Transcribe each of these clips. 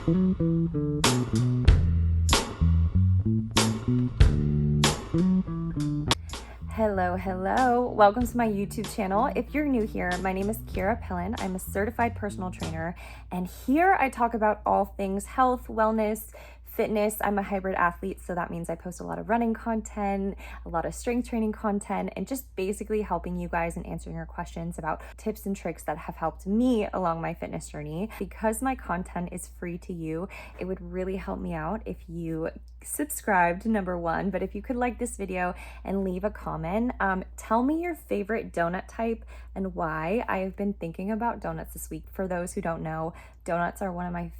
Hello. Welcome to my YouTube channel. If you're new here, my name is Kyra. I'm a certified personal trainer, and here I talk about all things health, wellness, fitness. I'm a hybrid athlete, so that means I post a lot of running content, a lot of strength training content, and just basically helping you guys and answering your questions about tips and tricks that have helped me along my fitness journey. Because my content is free to you, it would really help me out if you subscribed, number one, but if you could like this video and leave a comment. Tell me your favorite donut type and why. I have been thinking about donuts this week. For those who don't know, donuts are one of my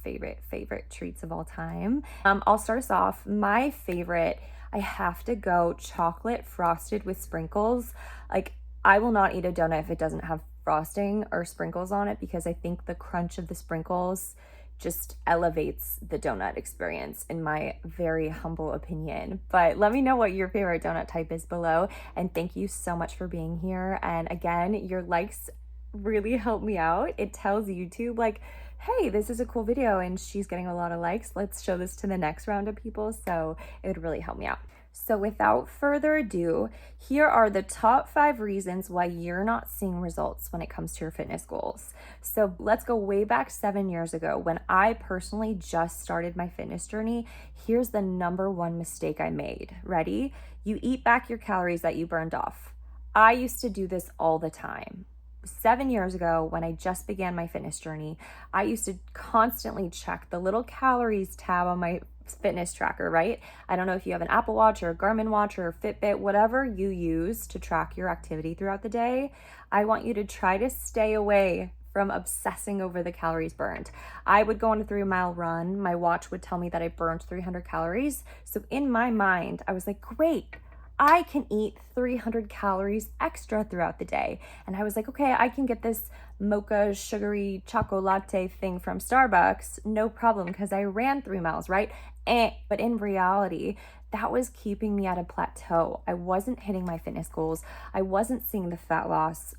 favorite treats of all time. I'll start us off. My favorite, I have to go chocolate frosted with sprinkles. Like, I will not eat a donut if it doesn't have frosting or sprinkles on it, because I think the crunch of the sprinkles just elevates the donut experience, in my very humble opinion. But let me know what your favorite donut type is below, and thank you so much for being here. And again, your likes really help me out. It tells YouTube, like, hey, this is a cool video and she's getting a lot of likes. Let's show this to the next round of people. So it would really help me out. So without further ado, here are the top 5 reasons why you're not seeing results when it comes to your fitness goals. So let's go way back 7 years ago when I personally just started my fitness journey. Here's the number 1 mistake I made. Ready? You eat back your calories that you burned off. I used to do this all the time. 7 years ago, when I just began my fitness journey, I used to constantly check the little calories tab on my fitness tracker, right? I don't know if you have an Apple Watch or a Garmin watch or a Fitbit, whatever you use to track your activity throughout the day. I want you to try to stay away from obsessing over the calories burned. I would go on a 3-mile run. My watch would tell me that I burned 300 calories. So in my mind, I was like, great, I can eat 300 calories extra throughout the day. And I was like, okay, I can get this mocha sugary chocolate latte thing from Starbucks, no problem, because I ran 3 miles, right? But in reality, that was keeping me at a plateau. I wasn't hitting my fitness goals. I wasn't seeing the fat loss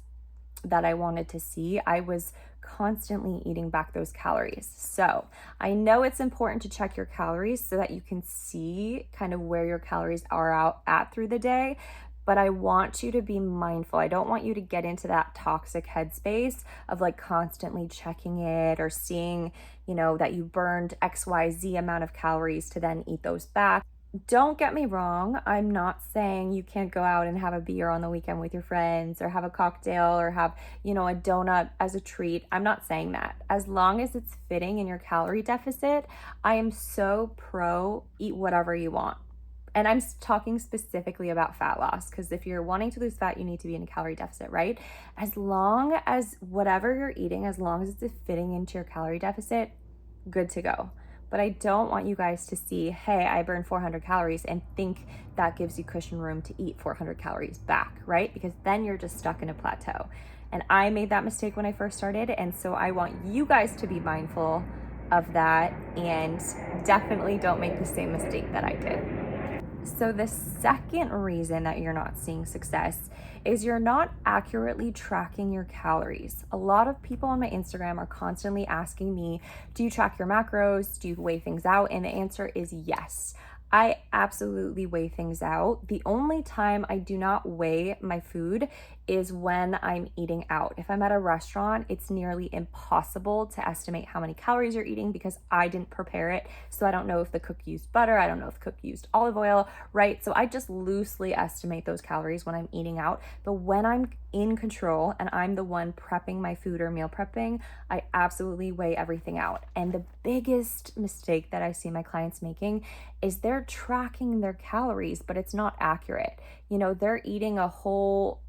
that I wanted to see. I was constantly eating back those calories. So I know it's important to check your calories so that you can see kind of where your calories are out at through the day, but I want you to be mindful. I don't want you to get into that toxic headspace of like constantly checking it or seeing, that you burned XYZ amount of calories to then eat those back. Don't get me wrong, I'm not saying you can't go out and have a beer on the weekend with your friends or have a cocktail or have, a donut as a treat. I'm not saying that. As long as it's fitting in your calorie deficit, I am so pro eat whatever you want. And I'm talking specifically about fat loss, because if you're wanting to lose fat, you need to be in a calorie deficit, right? As long as whatever you're eating, as long as it's fitting into your calorie deficit, good to go. But I don't want you guys to see, hey, I burned 400 calories and think that gives you cushion room to eat 400 calories back, right? Because then you're just stuck in a plateau. And I made that mistake when I first started. And so I want you guys to be mindful of that and definitely don't make the same mistake that I did. So the second reason that you're not seeing success is you're not accurately tracking your calories. A lot of people on my Instagram are constantly asking me, do you track your macros? Do you weigh things out? And the answer is yes. I absolutely weigh things out. The only time I do not weigh my food is when I'm eating out. If I'm at a restaurant, it's nearly impossible to estimate how many calories you're eating because I didn't prepare it. So I don't know if the cook used butter. I don't know if the cook used olive oil, right? So I just loosely estimate those calories when I'm eating out. But when I'm in control and I'm the one prepping my food or meal prepping, I absolutely weigh everything out. And the biggest mistake that I see my clients making is they're tracking their calories, but it's not accurate. They're eating a whole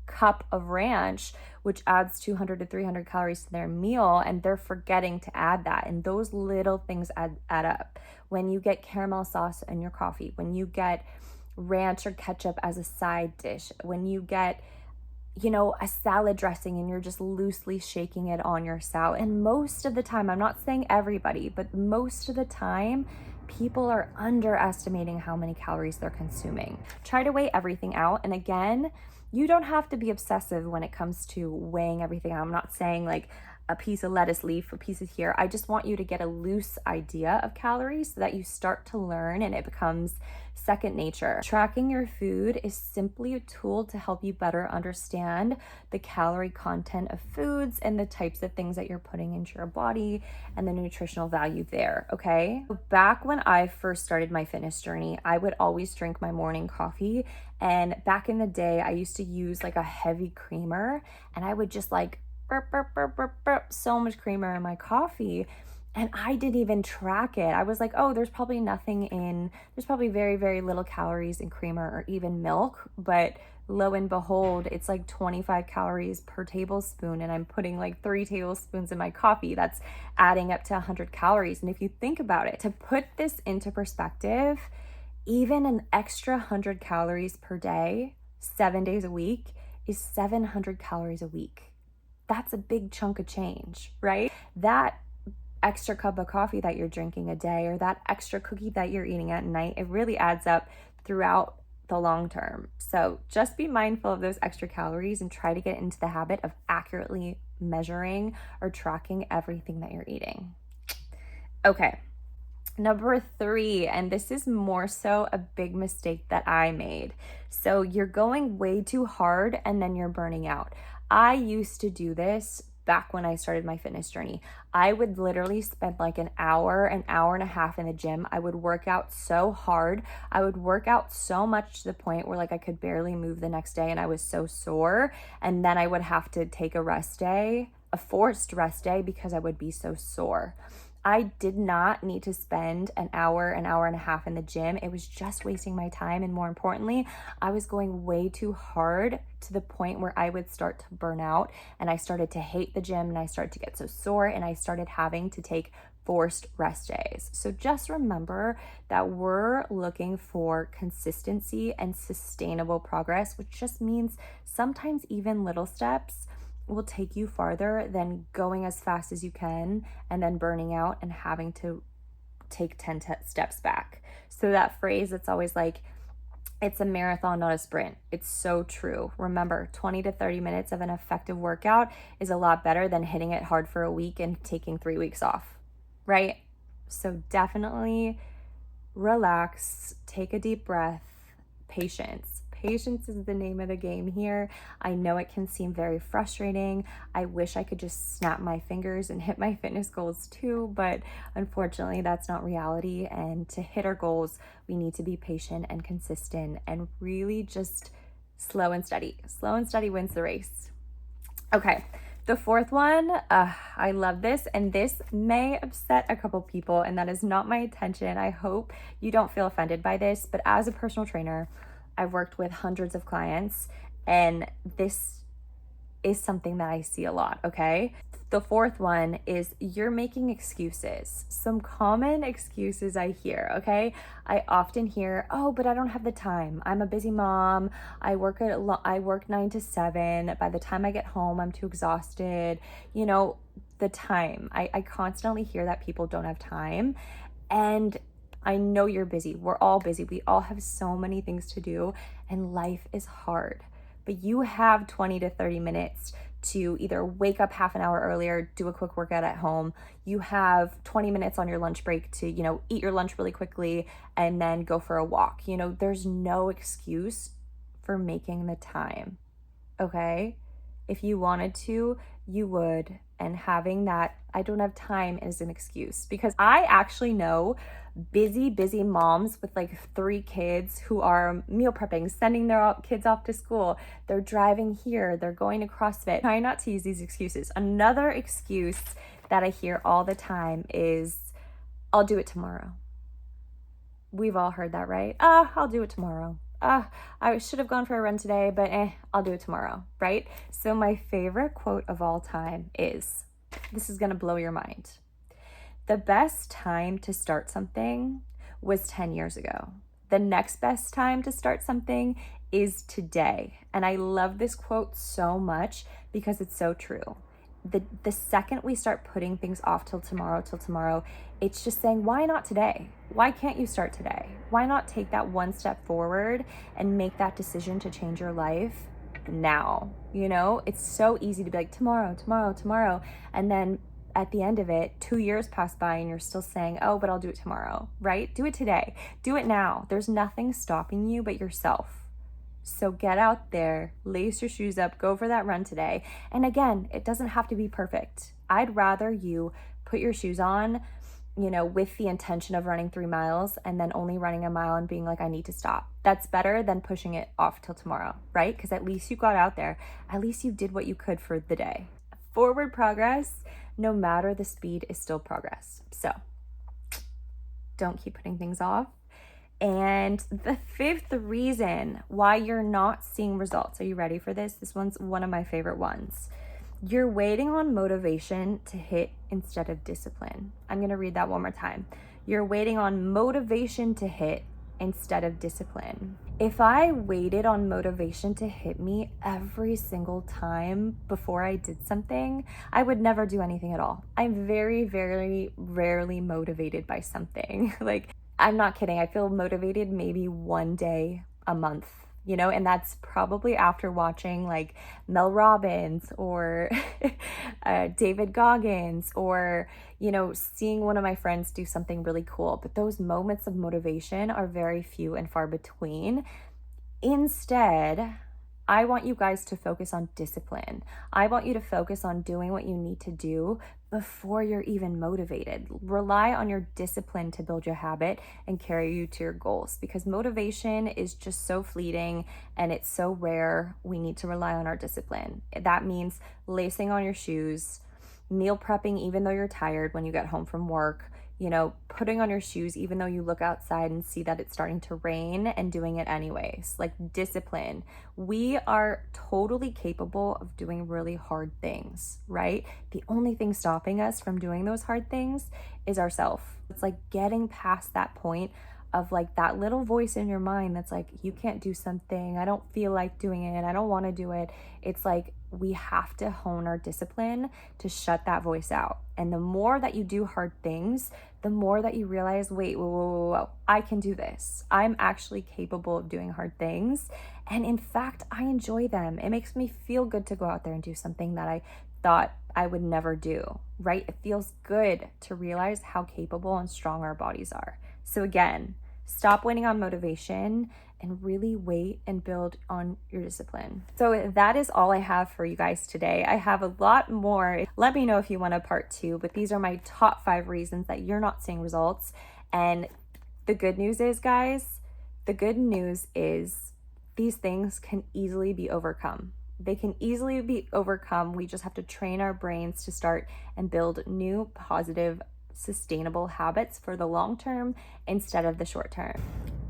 cup of ranch, which adds 200 to 300 calories to their meal, and they're forgetting to add that. And those little things add up. When you get caramel sauce in your coffee, when you get ranch or ketchup as a side dish, when you get a salad dressing and you're just loosely shaking it on your salad. And most of the time, I'm not saying everybody, but most of the time, people are underestimating how many calories they're consuming. Try to weigh everything out. And again, you don't have to be obsessive when it comes to weighing everything out. I'm not saying like a piece of lettuce leaf, a piece of here. I just want you to get a loose idea of calories so that you start to learn and it becomes second nature. Tracking your food is simply a tool to help you better understand the calorie content of foods and the types of things that you're putting into your body and the nutritional value there, okay? Back when I first started my fitness journey, I would always drink my morning coffee. And back in the day, I used to use like a heavy creamer, and I would just like burp, burp, burp, burp, burp, so much creamer in my coffee. And I didn't even track it. I was like, oh, there's probably very, very little calories in creamer or even milk. But lo and behold, it's like 25 calories per tablespoon. And I'm putting like 3 tablespoons in my coffee. That's adding up to 100 calories. And if you think about it, to put this into perspective, even an extra 100 calories per day, 7 days a week, is 700 calories a week. That's a big chunk of change, right? That extra cup of coffee that you're drinking a day or that extra cookie that you're eating at night, it really adds up throughout the long term. So just be mindful of those extra calories and try to get into the habit of accurately measuring or tracking everything that you're eating. Okay. Number 3, and this is more so a big mistake that I made. So you're going way too hard and then you're burning out. I used to do this back when I started my fitness journey. I would literally spend like an hour and a half in the gym. I would work out so hard. I would work out so much to the point where like I could barely move the next day and I was so sore. And then I would have to take a rest day, a forced rest day, because I would be so sore. I did not need to spend an hour and a half in the gym. It was just wasting my time. And more importantly, I was going way too hard to the point where I would start to burn out and I started to hate the gym and I started to get so sore and I started having to take forced rest days. So just remember that we're looking for consistency and sustainable progress, which just means sometimes even little steps will take you farther than going as fast as you can and then burning out and having to take 10 steps back. So that phrase that's always like, it's a marathon, not a sprint. It's so true. Remember, 20 to 30 minutes of an effective workout is a lot better than hitting it hard for a week and taking 3 weeks off, right? So definitely relax, take a deep breath, patience. Patience is the name of the game here. I know it can seem very frustrating. I wish I could just snap my fingers and hit my fitness goals too, but unfortunately that's not reality. And to hit our goals, we need to be patient and consistent and really just slow and steady. Slow and steady wins the race. Okay. The 4th one, I love this, and this may upset a couple people, and that is not my intention. I hope you don't feel offended by this, but as a personal trainer, I've worked with hundreds of clients, and this is something that I see a lot, okay? The 4th one is you're making excuses. Some common excuses I hear, okay? I often hear, oh, but I don't have the time. I'm a busy mom. I work 9 to 7. By the time I get home, I'm too exhausted. You know, the time. I constantly hear that people don't have time. And I know you're busy. We're all busy. We all have so many things to do, and life is hard. But you have 20 to 30 minutes to either wake up half an hour earlier, do a quick workout at home. You have 20 minutes on your lunch break to, eat your lunch really quickly and then go for a walk. There's no excuse for making the time, okay? If you wanted to, you would. And having that, I don't have time, is an excuse, because I actually know busy moms with like 3 kids who are meal prepping, sending their kids off to school. They're driving here, they're going to CrossFit. Try not to use these excuses. Another excuse that I hear all the time is, I'll do it tomorrow. We've all heard that, right? I'll do it tomorrow. I should have gone for a run today, but I'll do it tomorrow, right? So my favorite quote of all time is, this is gonna blow your mind. The best time to start something was 10 years ago. The next best time to start something is today. And I love this quote so much because it's so true. The second we start putting things off till tomorrow, it's just saying, why not today? Why can't you start today? Why not take that one step forward and make that decision to change your life now. You know, it's so easy to be like, tomorrow, tomorrow, tomorrow. And then at the end of it, 2 years pass by and you're still saying, oh, but I'll do it tomorrow, right? Do it today. Do it now. There's nothing stopping you but yourself. So get out there, lace your shoes up, go for that run today. And again, it doesn't have to be perfect. I'd rather you put your shoes on, you know, with the intention of running 3 miles and then only running a mile and being like, I need to stop. That's better than pushing it off till tomorrow, right? Because at least you got out there. At least you did what you could for the day. Forward progress, no matter the speed, is still progress. So don't keep putting things off. And the 5th reason why you're not seeing results. Are you ready for this? This one's one of my favorite ones. You're waiting on motivation to hit instead of discipline. I'm going to read that one more time. You're waiting on motivation to hit instead of discipline. If I waited on motivation to hit me every single time before I did something, I would never do anything at all. I'm very, very rarely motivated by something. Like, I'm not kidding. I feel motivated maybe one day a month, you know, and that's probably after watching like Mel Robbins or David Goggins, or, you know, seeing one of my friends do something really cool. But those moments of motivation are very few and far between. Instead, I want you guys to focus on discipline. I want you to focus on doing what you need to do before you're even motivated. Rely on your discipline to build your habit and carry you to your goals, because motivation is just so fleeting and it's so rare. We need to rely on our discipline. That means lacing on your shoes, meal prepping even though you're tired when you get home from work, you know, putting on your shoes even though you look outside and see that it's starting to rain and doing it anyways. Like, discipline. We are totally capable of doing really hard things, right? The only thing stopping us from doing those hard things is ourselves. It's like getting past that point of like that little voice in your mind that's like, you can't do something, I don't feel like doing it, I don't want to do it. It's like we have to hone our discipline to shut that voice out. And the more that you do hard things, the more that you realize, wait, whoa, I can do this. I'm actually capable of doing hard things. And in fact, I enjoy them. It makes me feel good to go out there and do something that I thought I would never do, right? It feels good to realize how capable and strong our bodies are. So again, stop waiting on motivation and really wait and build on your discipline. So that is all I have for you guys today. I have a lot more. Let me know if you want a part 2, but these are my top 5 reasons that you're not seeing results. And the good news is, guys, the good news is these things can easily be overcome. They can easily be overcome. We just have to train our brains to start and build new, positive, sustainable habits for the long term instead of the short term.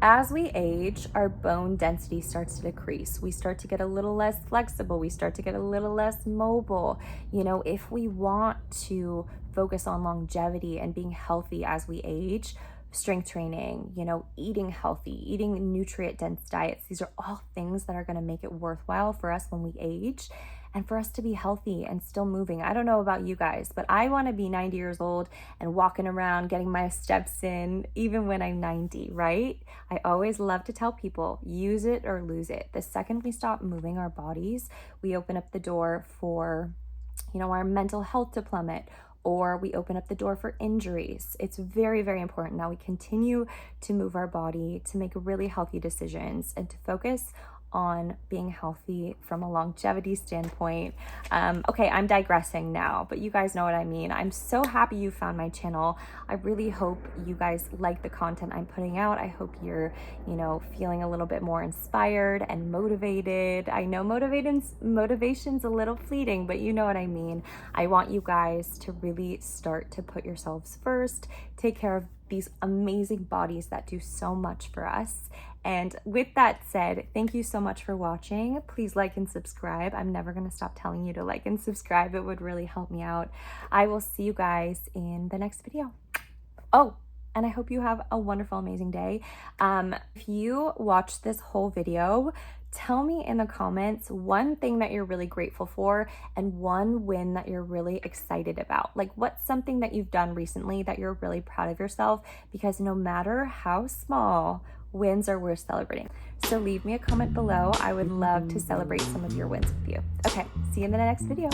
As we age, our bone density starts to decrease. We start to get a little less flexible. We start to get a little less mobile. You know, if we want to focus on longevity and being healthy as we age, strength training, you know, eating healthy, eating nutrient dense diets, these are all things that are going to make it worthwhile for us when we age and for us to be healthy and still moving. I don't know about you guys, but I want to be 90 years old and walking around getting my steps in even when I'm 90, right? I always love to tell people, use it or lose it. The second we stop moving our bodies, we open up the door for, you know, our mental health to plummet, or we open up the door for injuries. It's very, very important that we continue to move our body, to make really healthy decisions, and to focus on being healthy from a longevity standpoint. Okay, I'm digressing now, but you guys know what I mean. I'm so happy you found my channel. I really hope you guys like the content I'm putting out. I hope you're, you know, feeling a little bit more inspired and motivated. I know motivation's a little fleeting, but you know what I mean. I want you guys to really start to put yourselves first, take care of these amazing bodies that do so much for us. And with that said, thank you so much for watching. Please like and subscribe. I'm never going to stop telling you to like and subscribe. It would really help me out. I will see you guys in the next video. Oh, and I hope you have a wonderful, amazing day. If you watched this whole video, tell me in the comments one thing that you're really grateful for and one win that you're really excited about. Like, what's something that you've done recently that you're really proud of yourself? Because no matter how small wins are worth celebrating. So leave me a comment below. I would love to celebrate some of your wins with you. Okay, see you in the next video.